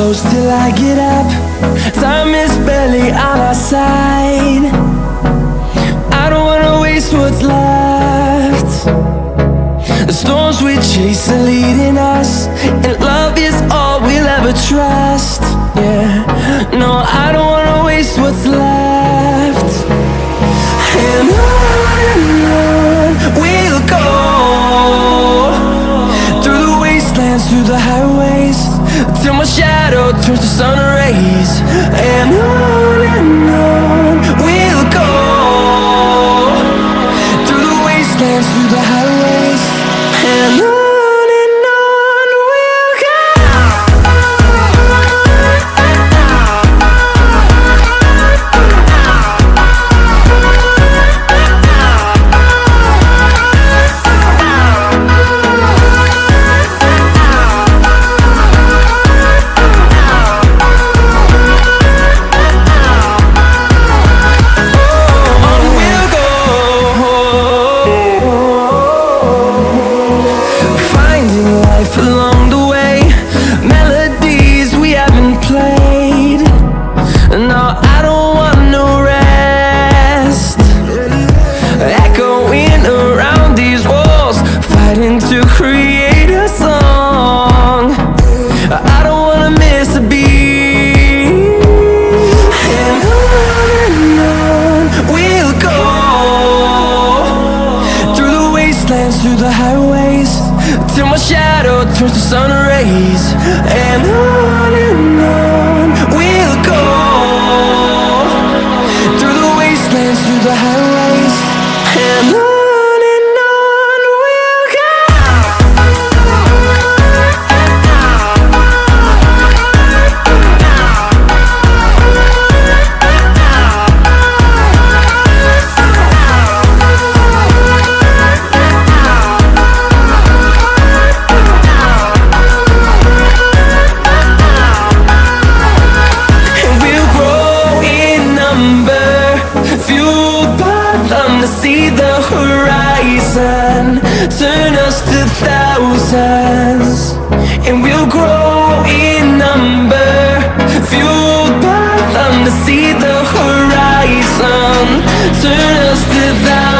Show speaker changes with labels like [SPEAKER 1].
[SPEAKER 1] close till I get up. Time is barely on our side. I don't wanna waste what's left. The storms we chase are leading us, and love is all we'll ever trust. Yeah, no, I don't wanna waste what's left. And on we'll go, through the wastelands, through the highways, till my shadow turns to sun rays. And on we'll go, through the wastelands, through the highways, and on. Along the way, melodies we haven't played. No, I don't want no rest. Echoing around these walls, fighting to create a song. I don't wanna miss a beat. And on we'll go, through the wastelands, through the highways, till my shadow turns to sun rays. And on we'll go, through the wastelands, through the highways, and on we'll go. See the horizon turn us to thousands, and we'll grow in number, fueled by them to see the horizon turn us to thousands.